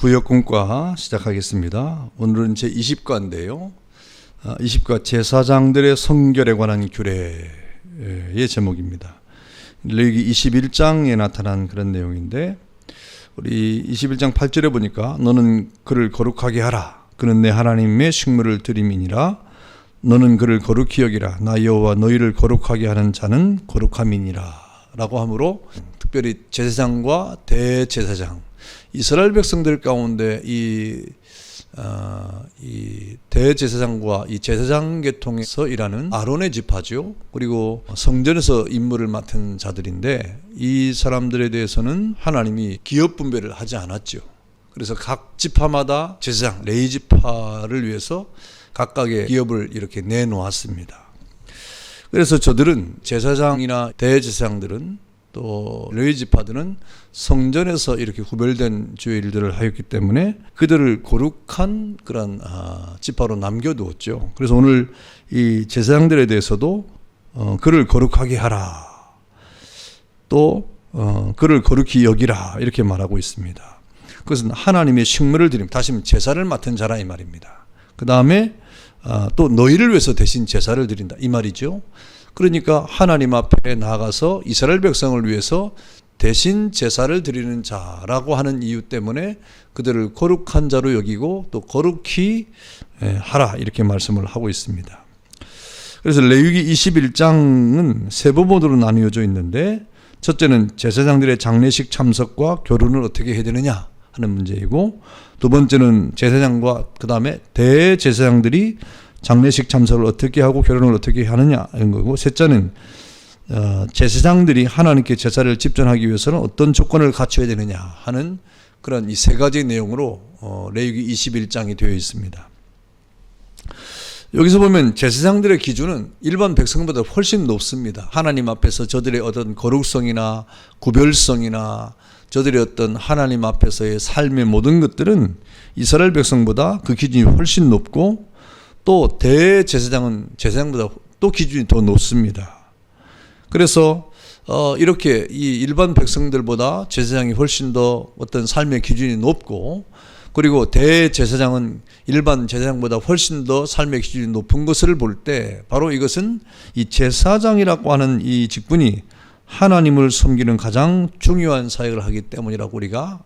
구역공과 시작하겠습니다. 오늘은 제 20과인데요. 20과 제사장들의 성결에 관한 규례의 제목입니다. 레위기 21장에 나타난 그런 내용인데, 우리 21장 8절에 보니까 너는 그를 거룩하게 하라. 그는 내 하나님의 식물을 드림이니라. 너는 그를 거룩히 여기라. 나 여호와 너희를 거룩하게 하는 자는 거룩함이니라. 라고 하므로 특별히 제사장과 대제사장, 이스라엘 백성들 가운데 이 대제사장과 이 제사장 계통에서 일하는 아론의 지파죠. 그리고 성전에서 임무를 맡은 자들인데, 이 사람들에 대해서는 하나님이 기업 분배를 하지 않았죠. 그래서 각 지파마다 제사장, 레위 지파를 위해서 각각의 기업을 이렇게 내놓았습니다. 그래서 저들은, 제사장이나 대제사장들은 또 레위 지파들은 성전에서 이렇게 구별된 주의 일들을 하였기 때문에 그들을 거룩한 그런 지파로 남겨두었죠. 그래서 오늘 이 제사장들에 대해서도 그를 거룩하게 하라, 또 그를 거룩히 여기라, 이렇게 말하고 있습니다. 그것은 하나님의 식물을 드림, 다시 제사를 맡은 자라 이 말입니다. 그 다음에 또 너희를 위해서 대신 제사를 드린다 이 말이죠. 그러니까 하나님 앞에 나아가서 이스라엘 백성을 위해서 대신 제사를 드리는 자라고 하는 이유 때문에 그들을 거룩한 자로 여기고 또 거룩히 하라, 이렇게 말씀을 하고 있습니다. 그래서 레위기 21장은 세 부분으로 나뉘어져 있는데, 첫째는 제사장들의 장례식 참석과 결혼을 어떻게 해야 되느냐 하는 문제이고, 두 번째는 제사장과 그 다음에 대제사장들이 장례식 참석을 어떻게 하고 결혼을 어떻게 하느냐 이런 거고, 셋째는 제사장들이 하나님께 제사를 집전하기 위해서는 어떤 조건을 갖춰야 되느냐 하는 그런 이 세 가지 내용으로 레위기 21장이 되어 있습니다. 여기서 보면 제사장들의 기준은 일반 백성보다 훨씬 높습니다. 하나님 앞에서 저들의 어떤 거룩성이나 구별성이나 저들의 어떤 하나님 앞에서의 삶의 모든 것들은 이스라엘 백성보다 그 기준이 훨씬 높고, 또 대제사장은 제사장보다 또 기준이 더 높습니다. 그래서 이렇게 이 일반 백성들보다 제사장이 훨씬 더 어떤 삶의 기준이 높고, 그리고 대제사장은 일반 제사장보다 훨씬 더 삶의 기준이 높은 것을 볼 때, 바로 이것은 이 제사장이라고 하는 이 직분이 하나님을 섬기는 가장 중요한 사역을 하기 때문이라고 우리가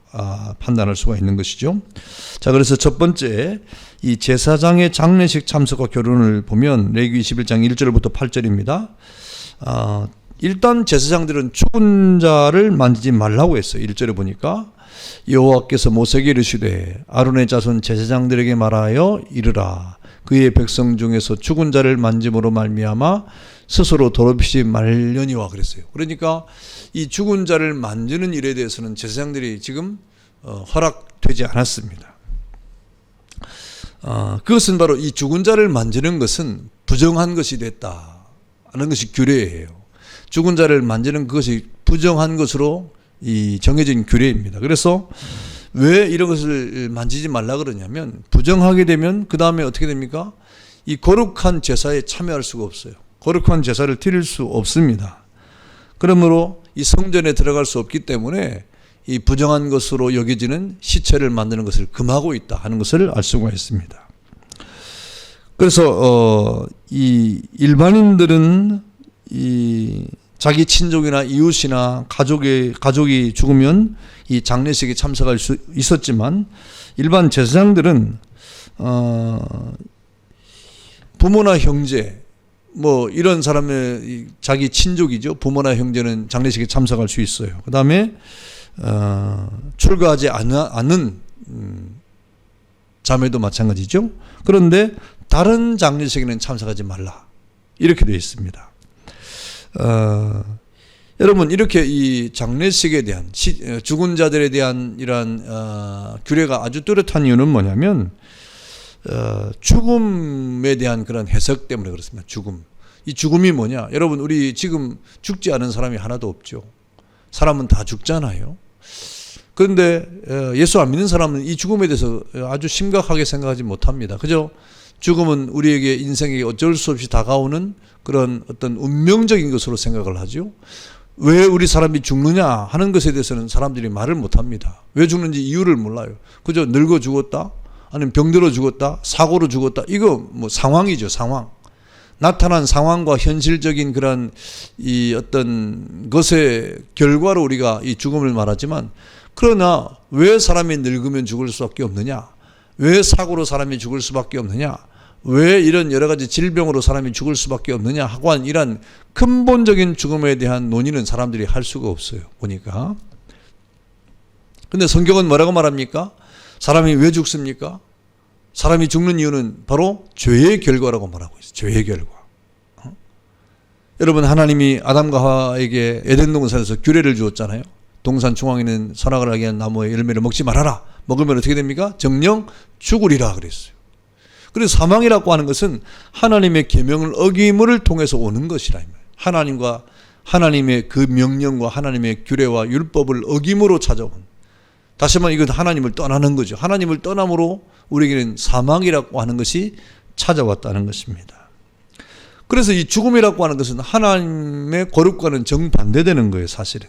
판단할 수가 있는 것이죠. 자, 그래서 첫 번째, 이 제사장의 장례식 참석과 결혼을 보면 레위기 21장 1절부터 8절입니다. 일단 제사장들은 죽은 자를 만지지 말라고 했어요. 1절에 보니까 여호와께서 모세에게 이르시되 아론의 자손 제사장들에게 말하여 이르라. 그의 백성 중에서 죽은 자를 만짐으로 말미암아 스스로 더럽히지 말려니와 그랬어요. 그러니까 이 죽은 자를 만지는 일에 대해서는 제사장들이 지금 허락되지 않았습니다. 그것은 바로 이 죽은 자를 만지는 것은 부정한 것이 됐다 하는 것이 규례예요. 죽은 자를 만지는 그것이 부정한 것으로 이 정해진 규례입니다. 그래서 왜 이런 것을 만지지 말라 그러냐면, 부정하게 되면 그 다음에 어떻게 됩니까? 이 거룩한 제사에 참여할 수가 없어요. 거룩한 제사를 드릴 수 없습니다. 그러므로 이 성전에 들어갈 수 없기 때문에 이 부정한 것으로 여겨지는 시체를 만드는 것을 금하고 있다 하는 것을 알 수가 있습니다. 그래서 이 일반인들은 이 자기 친족이나 이웃이나 가족이 죽으면 이 장례식에 참석할 수 있었지만, 일반 제사장들은 부모나 형제, 뭐 이런 사람의 자기 친족이죠. 부모나 형제는 장례식에 참석할 수 있어요. 그 다음에 출가하지 않는 자매도 마찬가지죠. 그런데 다른 장례식에는 참석하지 말라, 이렇게 되어 있습니다. 여러분, 이렇게 이 장례식에 대한 죽은 자들에 대한 이러한 규례가 아주 뚜렷한 이유는 뭐냐면, 죽음에 대한 그런 해석 때문에 그렇습니다. 이 죽음이 뭐냐? 여러분, 우리 지금 죽지 않은 사람이 하나도 없죠. 사람은 다 죽잖아요. 그런데 예수 안 믿는 사람은 이 죽음에 대해서 아주 심각하게 생각하지 못합니다. 그죠? 죽음은 우리에게 인생에 어쩔 수 없이 다가오는 그런 어떤 운명적인 것으로 생각을 하죠. 왜 우리 사람이 죽느냐 하는 것에 대해서는 사람들이 말을 못합니다. 왜 죽는지 이유를 몰라요. 그저 늙어 죽었다, 아니면 병들어 죽었다, 사고로 죽었다, 이거 뭐 상황이죠. 상황. 나타난 상황과 현실적인 그런 이 어떤 것의 결과로 우리가 이 죽음을 말하지만, 그러나 왜 사람이 늙으면 죽을 수밖에 없느냐, 왜 사고로 사람이 죽을 수밖에 없느냐, 왜 이런 여러 가지 질병으로 사람이 죽을 수밖에 없느냐 하고 한 이런 근본적인 죽음에 대한 논의는 사람들이 할 수가 없어요, 보니까. 근데 성경은 뭐라고 말합니까? 사람이 왜 죽습니까? 사람이 죽는 이유는 바로 죄의 결과라고 말하고 있어요. 죄의 결과. 여러분, 하나님이 아담과 하와에게 에덴 동산에서 규례를 주었잖아요. 동산 중앙에 있는 선악을 알게 하는 나무의 열매를 먹지 말아라. 먹으면 어떻게 됩니까? 정령 죽으리라 그랬어요. 그래서 사망이라고 하는 것은 하나님의 계명을 어김을 통해서 오는 것이라. 하나님과 하나님의 그 명령과 하나님의 규례와 율법을 어김으로 찾아온. 다시 말하면 이건 하나님을 떠나는 거죠. 하나님을 떠남으로 우리에게는 사망이라고 하는 것이 찾아왔다는 것입니다. 그래서 이 죽음이라고 하는 것은 하나님의 거룩과는 정반대되는 거예요, 사실은.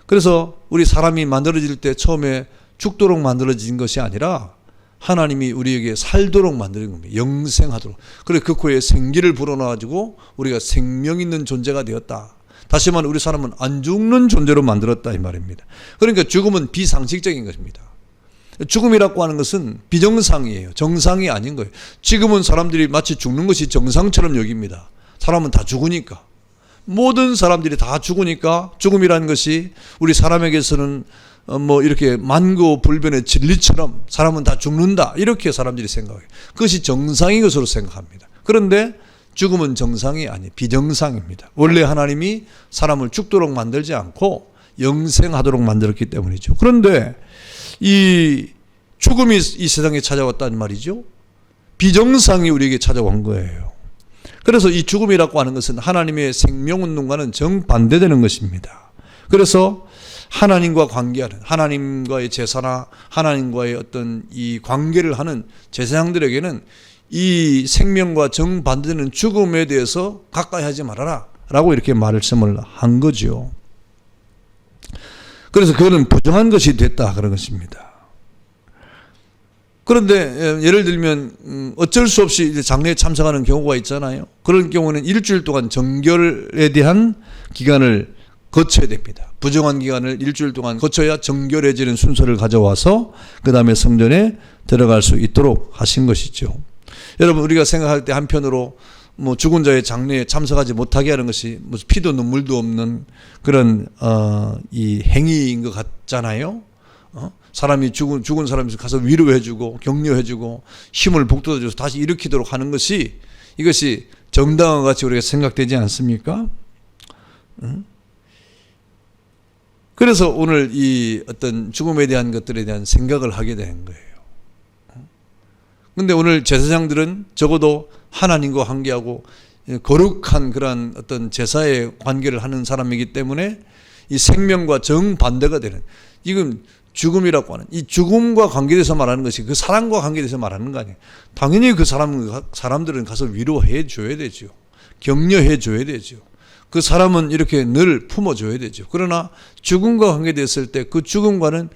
그래서 우리 사람이 만들어질 때 처음에 죽도록 만들어진 것이 아니라 하나님이 우리에게 살도록 만드는 겁니다. 영생하도록. 그래서 그 코에 생기를 불어넣어가지고 우리가 생명 있는 존재가 되었다. 다시 말하면 우리 사람은 안 죽는 존재로 만들었다 이 말입니다. 그러니까 죽음은 비상식적인 것입니다. 죽음이라고 하는 것은 비정상이에요. 정상이 아닌 거예요. 지금은 사람들이 마치 죽는 것이 정상처럼 여깁니다. 사람은 다 죽으니까. 모든 사람들이 다 죽으니까 죽음이라는 것이 우리 사람에게서는 뭐 이렇게 만고불변의 진리처럼 사람은 다 죽는다, 이렇게 사람들이 생각해요. 그것이 정상인 것으로 생각합니다. 그런데 죽음은 정상이 아니 비정상입니다. 원래 하나님이 사람을 죽도록 만들지 않고 영생하도록 만들었기 때문이죠. 그런데 이 죽음이 이 세상에 찾아왔다는 말이죠. 비정상이 우리에게 찾아온 거예요. 그래서 이 죽음이라고 하는 것은 하나님의 생명운동과는 정반대되는 것입니다. 그래서 하나님과 관계하는, 하나님과의 제사나 하나님과의 어떤 이 관계를 하는 제사장들에게는 이 생명과 정반대되는 죽음에 대해서 가까이 하지 말아라 라고 이렇게 말씀을 한 거죠. 그래서 그거는 부정한 것이 됐다 그런 것입니다. 그런데 예를 들면 어쩔 수 없이 장례에 참석하는 경우가 있잖아요. 그런 경우는 일주일 동안 정결에 대한 기간을 거쳐야 됩니다. 부정한 기간을 일주일 동안 거쳐야 정결해지는 순서를 가져와서 그 다음에 성전에 들어갈 수 있도록 하신 것이죠. 여러분, 우리가 생각할 때 한편으로 뭐 죽은 자의 장례에 참석하지 못하게 하는 것이 무슨 피도 눈물도 없는 그런 이 행위인 것 같잖아요. 사람이 죽은 사람이 가서 위로해주고 격려해주고 힘을 북돋아줘서 다시 일으키도록 하는 것이, 이것이 정당한 것 같이 우리가 생각되지 않습니까? 그래서 오늘 이 어떤 죽음에 대한 것들에 대한 생각을 하게 되는 거예요. 그런데 오늘 제사장들은 적어도 하나님과 관계하고 거룩한 그런 어떤 제사의 관계를 하는 사람이기 때문에 이 생명과 정반대가 되는, 이건 죽음이라고 하는, 이 죽음과 관계돼서 말하는 것이 그 사람과 관계돼서 말하는 거 아니에요. 당연히 그 사람들은 가서 위로해 줘야 되죠. 격려해 줘야 되죠. 그 사람은 이렇게 늘 품어줘야 되죠. 그러나 죽음과 관계됐을 때 그 죽음과는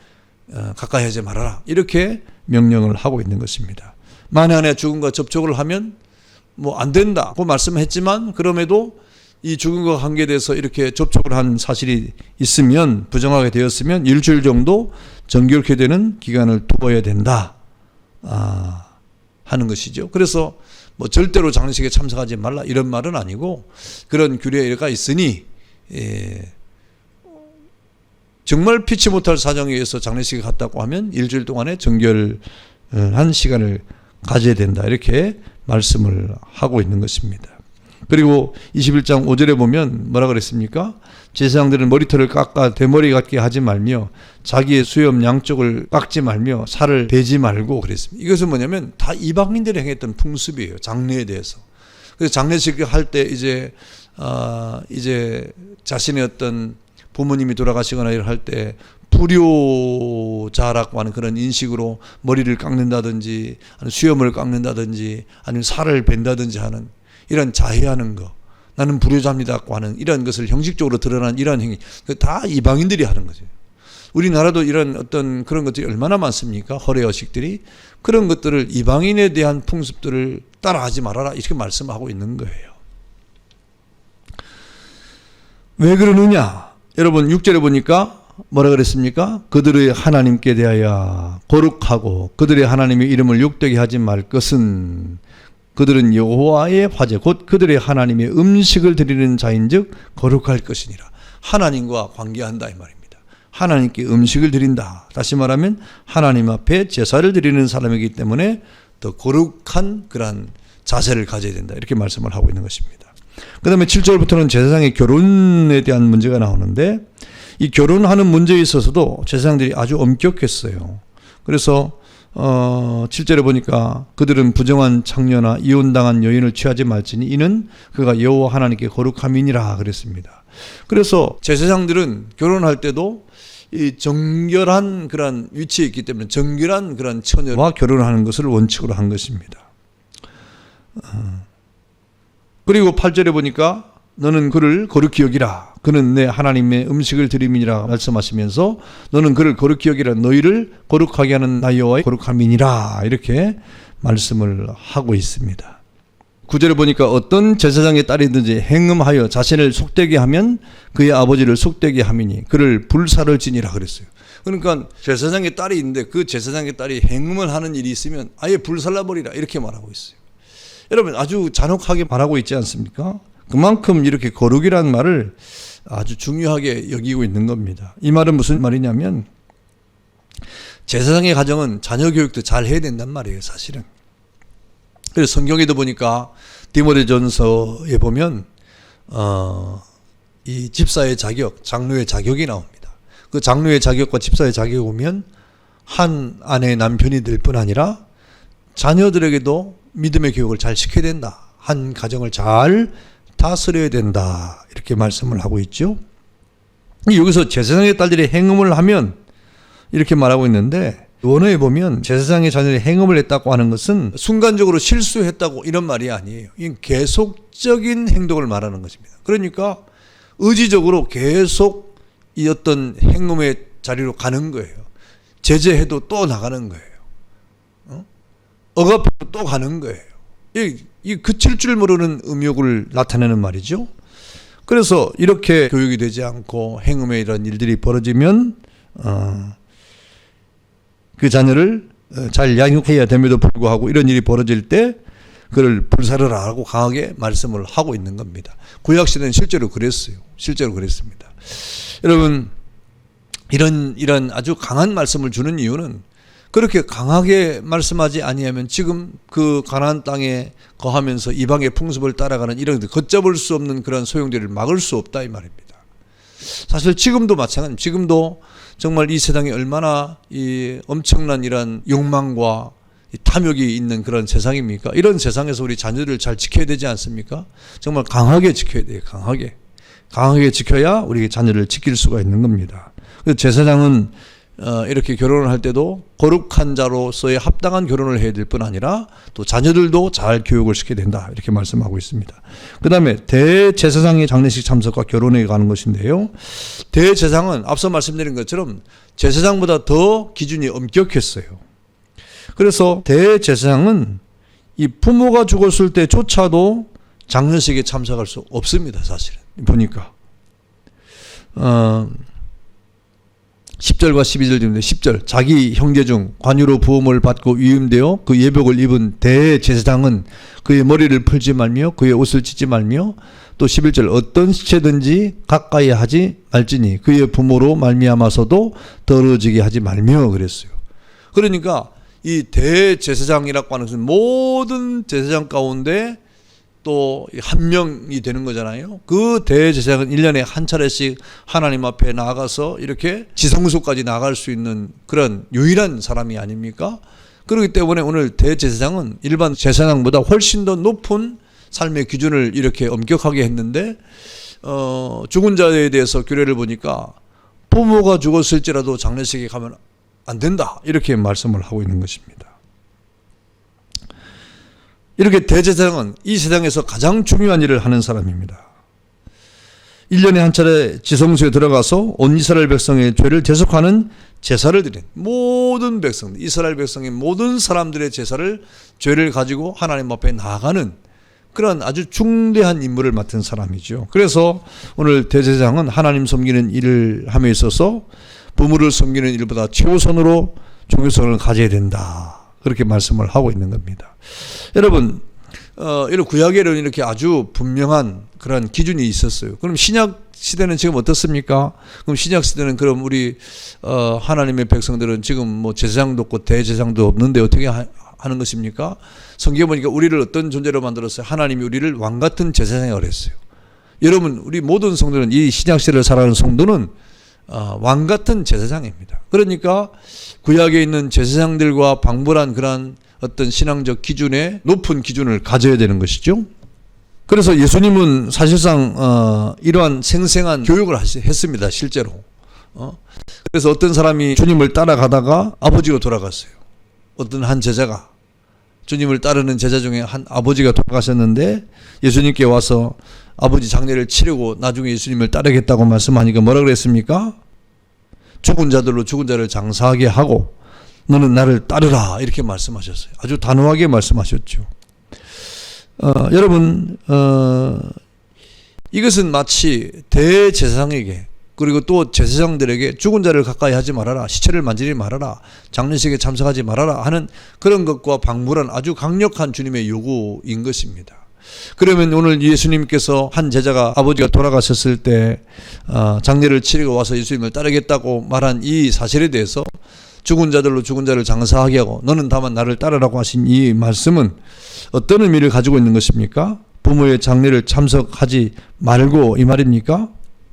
가까이 하지 말아라, 이렇게 명령을 하고 있는 것입니다. 만약에 죽음과 접촉을 하면 뭐 안 된다고 말씀했지만, 그럼에도 이 죽음과 관계돼서 이렇게 접촉을 한 사실이 있으면, 부정하게 되었으면 일주일 정도 정결케 되는 기간을 두어야 된다 하는 것이죠. 그래서 뭐 절대로 장례식에 참석하지 말라 이런 말은 아니고, 그런 규례가 있으니 정말 피치 못할 사정에 의해서 장례식에 갔다고 하면 일주일 동안의 정결한 시간을 가져야 된다, 이렇게 말씀을 하고 있는 것입니다. 그리고 21장 5절에 보면 뭐라 그랬습니까? 제사장들은 머리털을 깎아 대머리 같게 하지 말며 자기의 수염 양쪽을 깎지 말며 살을 베지 말고 그랬습니다. 이것은 뭐냐면 다 이방인들이 행했던 풍습이에요, 장례에 대해서. 그래서 장례식 할 때 이제 자신의 어떤 부모님이 돌아가시거나 이럴 할 때 불효자라고 하는 그런 인식으로 머리를 깎는다든지, 아니면 수염을 깎는다든지, 아니면 살을 벤다든지 하는 이런 자해하는 거, 나는 불효자입니다고 하는 이런 것을 형식적으로 드러나는 이러한 행위, 다 이방인들이 하는 거죠. 우리나라도 이런 어떤 그런 것들이 얼마나 많습니까? 허례허식들이. 그런 것들을 이방인에 대한 풍습들을 따라하지 말아라 이렇게 말씀하고 있는 거예요. 왜 그러느냐? 여러분 6절에 보니까 뭐라 그랬습니까? 그들의 하나님께 대하여 거룩하고 그들의 하나님의 이름을 욕되게 하지 말 것은 그들은 여호와의 화제 곧 그들의 하나님의 음식을 드리는 자인즉 거룩할 것이니라. 하나님과 관계한다 이 말입니다. 하나님께 음식을 드린다. 다시 말하면 하나님 앞에 제사를 드리는 사람이기 때문에 더 거룩한 그러한 자세를 가져야 된다. 이렇게 말씀을 하고 있는 것입니다. 그 다음에 7절부터는 제사장의 결혼에 대한 문제가 나오는데 이 결혼하는 문제에 있어서도 제사장들이 아주 엄격했어요. 그래서 7절에 보니까 그들은 부정한 창녀나 이혼당한 여인을 취하지 말지니 이는 그가 여호와 하나님께 거룩함이니라 그랬습니다. 그래서 제사장들은 결혼할 때도 이 정결한 그런 위치에 있기 때문에 정결한 그런 처녀와 결혼하는 것을 원칙으로 한 것입니다. 그리고 8절에 보니까 너는 그를 거룩히 여기라. 그는 내 하나님의 음식을 드림이니라 말씀하시면서 너는 그를 거룩히 여기라. 너희를 거룩하게 하는 나 여호와의 거룩함이니라. 이렇게 말씀을 하고 있습니다. 9절에 보니까 어떤 제사장의 딸이든지 행음하여 자신을 속되게 하면 그의 아버지를 속되게 함이니 그를 불사를 지니라 그랬어요. 그러니까 제사장의 딸이 있는데 그 제사장의 딸이 행음을 하는 일이 있으면 아예 불살라버리라 이렇게 말하고 있어요. 여러분 아주 잔혹하게 말하고 있지 않습니까? 그만큼 이렇게 거룩이라는 말을 아주 중요하게 여기고 있는 겁니다. 이 말은 무슨 말이냐면 제사장의 가정은 자녀 교육도 잘 해야 된단 말이에요, 사실은. 그래서 성경에도 보니까 디모데전서에 보면 이 집사의 자격, 장로의 자격이 나옵니다. 그 장로의 자격과 집사의 자격이 오면 한 아내의 남편이 될 뿐 아니라 자녀들에게도 믿음의 교육을 잘 시켜야 된다. 한 가정을 잘 다스려야 된다. 이렇게 말씀을 하고 있죠. 여기서 제사장의 딸들이 행음을 하면 이렇게 말하고 있는데 원어에 보면 제사장의 자녀들이 행음을 했다고 하는 것은 순간적으로 실수했다고 이런 말이 아니에요. 이건 계속적인 행동을 말하는 것입니다. 그러니까 의지적으로 계속 이 어떤 행음의 자리로 가는 거예요. 제재해도 또 나가는 거예요. 억압해도 또 가는 거예요. 이 그칠 줄 모르는 음욕을 나타내는 말이죠. 그래서 이렇게 교육이 되지 않고 행음의 이런 일들이 벌어지면 그 자녀를 잘 양육해야 됨에도 불구하고 이런 일이 벌어질 때 그를 불사르라 하고 강하게 말씀을 하고 있는 겁니다. 구약시대는 실제로 그랬어요. 실제로 그랬습니다. 여러분 이런 아주 강한 말씀을 주는 이유는 그렇게 강하게 말씀하지 아니하면 지금 그 가나안 땅에 거하면서 이방의 풍습을 따라가는 이런 걷잡을 수 없는 그런 소용돌이를 막을 수 없다 이 말입니다. 사실 지금도 마찬가지입니다. 지금도 정말 이 세상에 얼마나 이 엄청난 이런 욕망과 탐욕이 있는 그런 세상입니까? 이런 세상에서 우리 자녀들을 잘 지켜야 되지 않습니까? 정말 강하게 지켜야 돼요. 강하게 지켜야 우리 자녀를 지킬 수가 있는 겁니다. 그래서 제사장은 이렇게 결혼을 할 때도 거룩한 자로서의 합당한 결혼을 해야 될 뿐 아니라 또 자녀들도 잘 교육을 시켜야 된다 이렇게 말씀하고 있습니다. 그 다음에 대제사장의 장례식 참석과 결혼에 가는 것인데요. 대제사장은 앞서 말씀드린 것처럼 제사장보다 더 기준이 엄격했어요. 그래서 대제사장은 이 부모가 죽었을 때조차도 장례식에 참석할 수 없습니다. 사실은 보니까 10절과 12절 중에 10절 자기 형제 중 관유로 부음을 받고 위임되어 그 예복을 입은 대제사장은 그의 머리를 풀지 말며 그의 옷을 찢지 말며 또 11절 어떤 시체든지 가까이 하지 말지니 그의 부모로 말미암아서도 더러워지게 하지 말며 그랬어요. 그러니까 이 대제사장이라고 하는 것은 모든 제사장 가운데 또 한 명이 되는 거잖아요. 그 대제사장은 1년에 한 차례씩 하나님 앞에 나아가서 이렇게 지성소까지 나갈 수 있는 그런 유일한 사람이 아닙니까? 그렇기 때문에 오늘 대제사장은 일반 제사장보다 훨씬 더 높은 삶의 기준을 이렇게 엄격하게 했는데 죽은 자에 대해서 규례를 보니까 부모가 죽었을지라도 장례식에 가면 안 된다 이렇게 말씀을 하고 있는 것입니다. 이렇게 대제사장은 이 세상에서 가장 중요한 일을 하는 사람입니다. 1년에 한 차례 지성소에 들어가서 온 이스라엘 백성의 죄를 대속하는 제사를 드린 모든 백성들, 이스라엘 백성의 모든 사람들의 제사를, 죄를 가지고 하나님 앞에 나아가는 그런 아주 중대한 임무를 맡은 사람이죠. 그래서 오늘 대제사장은 하나님 섬기는 일을 함에 있어서 부모를 섬기는 일보다 최우선으로 중요성을 가져야 된다, 그렇게 말씀을 하고 있는 겁니다. 여러분, 이런 구약에는 이렇게 아주 분명한 그런 기준이 있었어요. 그럼 신약 시대는 지금 어떻습니까? 그럼 신약 시대는 그럼 우리 하나님의 백성들은 지금 뭐 제사장도 없고 대제사장도 없는데 어떻게 하는 것입니까? 성경에 보니까 우리를 어떤 존재로 만들었어요? 하나님이 우리를 왕 같은 제사장이라고 그랬어요. 여러분, 우리 모든 성도는, 이 신약 시대를 살아가는 성도는 왕 같은 제사장입니다. 그러니까 구약에 있는 제사장들과 방불한 그런 어떤 신앙적 기준에 높은 기준을 가져야 되는 것이죠. 그래서 예수님은 사실상 이러한 생생한 교육을 했습니다. 실제로. 그래서 어떤 사람이 주님을 따라가다가 아버지가 돌아갔어요. 어떤 한 제자가, 주님을 따르는 제자 중에 한 아버지가 돌아가셨는데 예수님께 와서 아버지 장례를 치르고 나중에 예수님을 따르겠다고 말씀하니까 뭐라 그랬습니까? 죽은 자들로 죽은 자를 장사하게 하고 너는 나를 따르라, 이렇게 말씀하셨어요. 아주 단호하게 말씀하셨죠. 여러분, 이것은 마치 대제사장에게, 그리고 또 제사장들에게 죽은 자를 가까이 하지 말아라, 시체를 만지지 말아라, 장례식에 참석하지 말아라 하는 그런 것과 방불한 아주 강력한 주님의 요구인 것입니다. 그러면 오늘 예수님께서 한 제자가 아버지가 돌아가셨을 때 장례를 치르고 와서 예수님을 따르겠다고 말한 이 사실에 대해서 죽은 자들로 죽은 자를 장사하게 하고 너는 다만 나를 따르라고 하신 이 말씀은 어떤 의미를 가지고 있는 것입니까? 부모의 장례를 참석하지 말고 이 말입니까?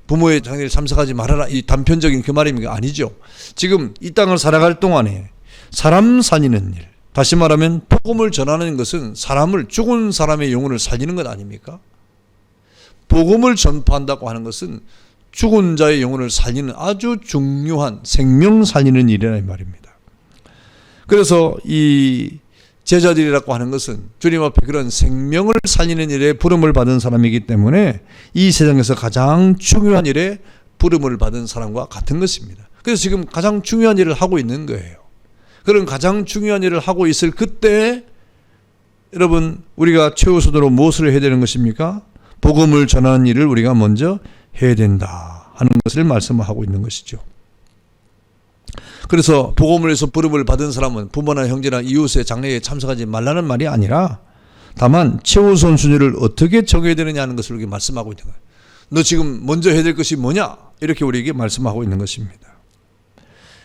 부모의 장례를 참석하지 말아라, 이 단편적인 그 말입니까? 아니죠. 지금 이 땅을 살아갈 동안에 사람 살리는 일, 다시 말하면 복음을 전하는 것은 사람을, 죽은 사람의 영혼을 살리는 것 아닙니까? 복음을 전파한다고 하는 것은 죽은 자의 영혼을 살리는 아주 중요한 생명 살리는 일이라는 말입니다. 그래서 이 제자들이라고 하는 것은 주님 앞에 그런 생명을 살리는 일에 부름을 받은 사람이기 때문에 이 세상에서 가장 중요한 일에 부름을 받은 사람과 같은 것입니다. 그래서 지금 가장 중요한 일을 하고 있는 거예요. 그런 가장 중요한 일을 하고 있을 그때 여러분, 우리가 최우선으로 무엇을 해야 되는 것입니까? 복음을 전하는 일을 우리가 먼저 해야 된다 하는 것을 말씀하고 있는 것이죠. 그래서 복음을 해서 부름을 받은 사람은 부모나 형제나 이웃의 장례에 참석하지 말라는 말이 아니라 다만 최우선 순위를 어떻게 정해야 되느냐 하는 것을 우리에게 말씀하고 있는 거예요. 너 지금 먼저 해야 될 것이 뭐냐? 이렇게 우리에게 말씀하고 있는 것입니다.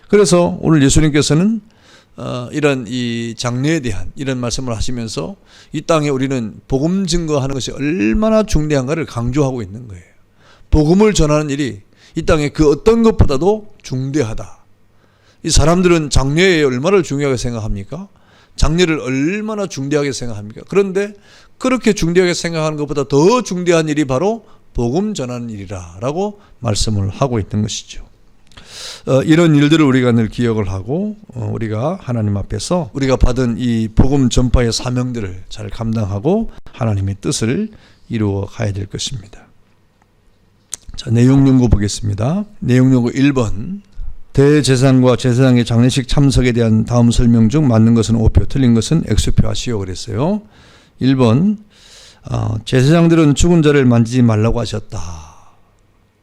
그래서 오늘 예수님께서는 이런 이 장례에 대한 이런 말씀을 하시면서 이 땅에 우리는 복음 증거하는 것이 얼마나 중대한가를 강조하고 있는 거예요. 복음을 전하는 일이 이 땅에 그 어떤 것보다도 중대하다. 이 사람들은 장례에 얼마나 중요하게 생각합니까? 장례를 얼마나 중대하게 생각합니까? 그런데 그렇게 중대하게 생각하는 것보다 더 중대한 일이 바로 복음 전하는 일이라고 말씀을 하고 있는 것이죠. 이런 일들을 우리가 늘 기억을 하고 우리가 하나님 앞에서 우리가 받은 이 복음 전파의 사명들을 잘 감당하고 하나님의 뜻을 이루어 가야 될 것입니다. 자, 내용 연구 보겠습니다. 내용 연구 1번. 대제사장과 제사장의 장례식 참석에 대한 다음 설명 중 맞는 것은 O표, 틀린 것은 X표 하시오 그랬어요. 1번. 제사장들은 죽은 자를 만지지 말라고 하셨다.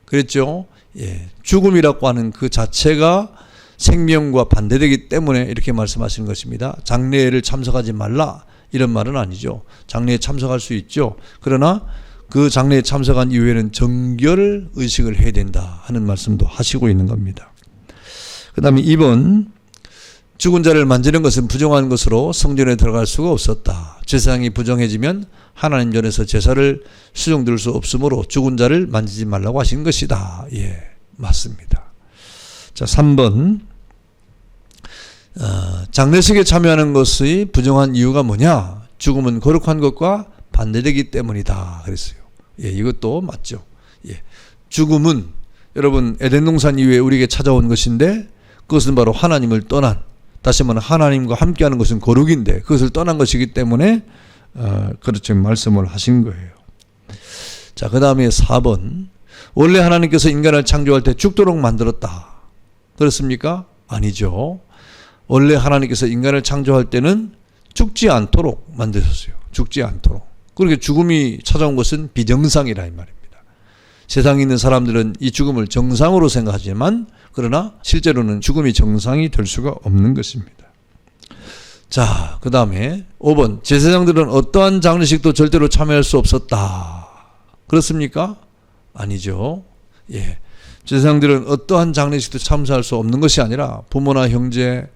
그랬죠? 예. 죽음이라고 하는 그 자체가 생명과 반대되기 때문에 이렇게 말씀하시는 것입니다. 장례를 참석하지 말라 이런 말은 아니죠. 장례에 참석할 수 있죠. 그러나 그 장례에 참석한 이후에는 정결 의식을 해야 된다 하는 말씀도 하시고 있는 겁니다. 그 다음에 2번. 죽은 자를 만지는 것은 부정한 것으로 성전에 들어갈 수가 없었다. 제사장이 부정해지면 하나님 전에서 제사를 수종들 수 없으므로 죽은 자를 만지지 말라고 하신 것이다. 예, 맞습니다. 자, 3번. 장례식에 참여하는 것의 부정한 이유가 뭐냐? 죽음은 거룩한 것과 반대되기 때문이다. 그랬어요. 예, 이것도 맞죠. 예, 죽음은 여러분 에덴 동산 이후에 우리에게 찾아온 것인데 그것은 바로 하나님을 떠난, 다시 말하면 하나님과 함께하는 것은 거룩인데 그것을 떠난 것이기 때문에 그렇게 말씀을 하신 거예요. 자, 그 다음에 4번. 원래 하나님께서 인간을 창조할 때 죽도록 만들었다. 그렇습니까? 아니죠. 원래 하나님께서 인간을 창조할 때는 죽지 않도록 만드셨어요. 죽지 않도록. 그렇게 죽음이 찾아온 것은 비정상이라 이 말입니다. 세상에 있는 사람들은 이 죽음을 정상으로 생각하지만 그러나 실제로는 죽음이 정상이 될 수가 없는 것입니다. 자, 그 다음에 5번. 제사장들은 어떠한 장례식도 절대로 참여할 수 없었다. 그렇습니까? 아니죠. 예. 제사장들은 어떠한 장례식도 참석할 수 없는 것이 아니라 부모나 형제의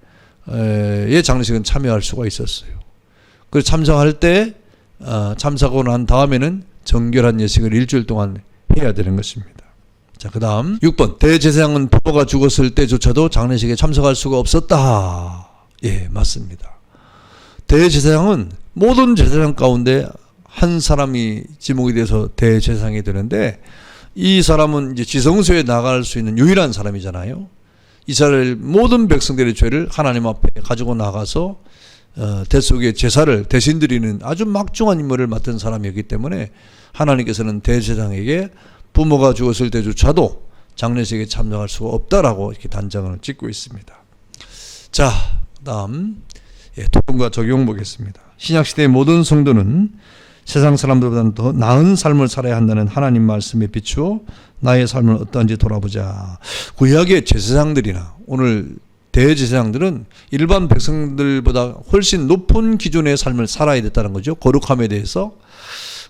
장례식은 참여할 수가 있었어요. 그래서 참석할 때 참석하고 난 다음에는 정결한 예식을 일주일 동안 해야 되는 것입니다. 자, 그 다음 6번. 대제사장은 부모가 죽었을 때조차도 장례식에 참석할 수가 없었다. 예, 맞습니다. 대제사장은 모든 제사장 가운데 한 사람이 지목이 돼서 대제사장이 되는데 이 사람은 이제 지성소에 나갈 수 있는 유일한 사람이잖아요. 이스라엘 모든 백성들의 죄를 하나님 앞에 가지고 나가서 대속의 제사를 대신 드리는 아주 막중한 임무를 맡은 사람이었기 때문에 하나님께서는 대제사장에게 부모가 죽었을 때조차도 장례식에 참석할 수가 없다라고 이렇게 단정을 짓고 있습니다. 자, 다음 토론과 적용 보겠습니다. 신약시대의 모든 성도는 세상 사람들보다는 더 나은 삶을 살아야 한다는 하나님 말씀에 비추어 나의 삶은 어떠한지 돌아보자. 구약의 제사장들이나 오늘 대제사장들은 일반 백성들보다 훨씬 높은 기준의 삶을 살아야 됐다는 거죠. 거룩함에 대해서.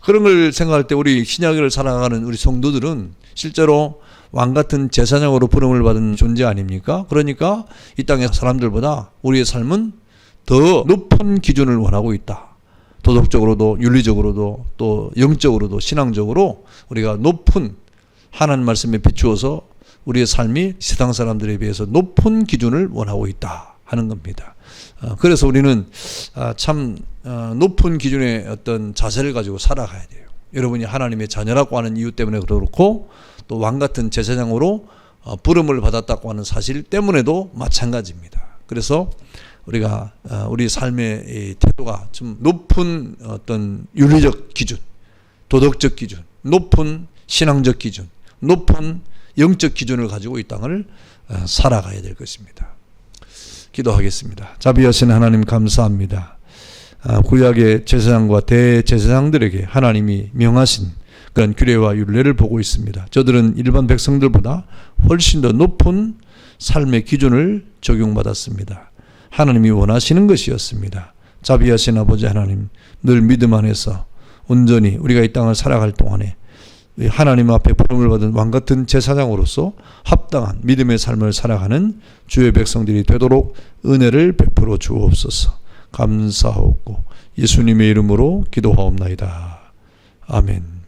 그런 걸 생각할 때 우리 신약을 살아가는 우리 성도들은 실제로 왕같은 제사장으로 부름을 받은 존재 아닙니까? 그러니까 이 땅의 사람들보다 우리의 삶은 더 높은 기준을 원하고 있다. 도덕적으로도 윤리적으로도 또 영적으로도 신앙적으로 우리가 높은 하나님 말씀에 비추어서 우리의 삶이 세상 사람들에 비해서 높은 기준을 원하고 있다 하는 겁니다. 그래서 우리는 참 높은 기준의 어떤 자세를 가지고 살아가야 돼요. 여러분이 하나님의 자녀라고 하는 이유 때문에 그렇고 또 왕같은 제사장으로 부름을 받았다고 하는 사실 때문에도 마찬가지입니다. 그래서 우리가 우리 삶의 태도가 좀 높은 어떤 윤리적 기준, 도덕적 기준, 높은 신앙적 기준, 높은 영적 기준을 가지고 이 땅을 살아가야 될 것입니다. 기도하겠습니다. 자비하신 하나님 감사합니다. 구약의 제사장과 대제사장들에게 하나님이 명하신 그런 규례와 율례를 보고 있습니다. 저들은 일반 백성들보다 훨씬 더 높은 삶의 기준을 적용받았습니다. 하나님이 원하시는 것이었습니다. 자비하신 아버지 하나님, 늘 믿음 안에서 온전히 우리가 이 땅을 살아갈 동안에 하나님 앞에 부름을 받은 왕같은 제사장으로서 합당한 믿음의 삶을 살아가는 주의 백성들이 되도록 은혜를 베풀어 주옵소서. 감사하옵고 예수님의 이름으로 기도하옵나이다. 아멘.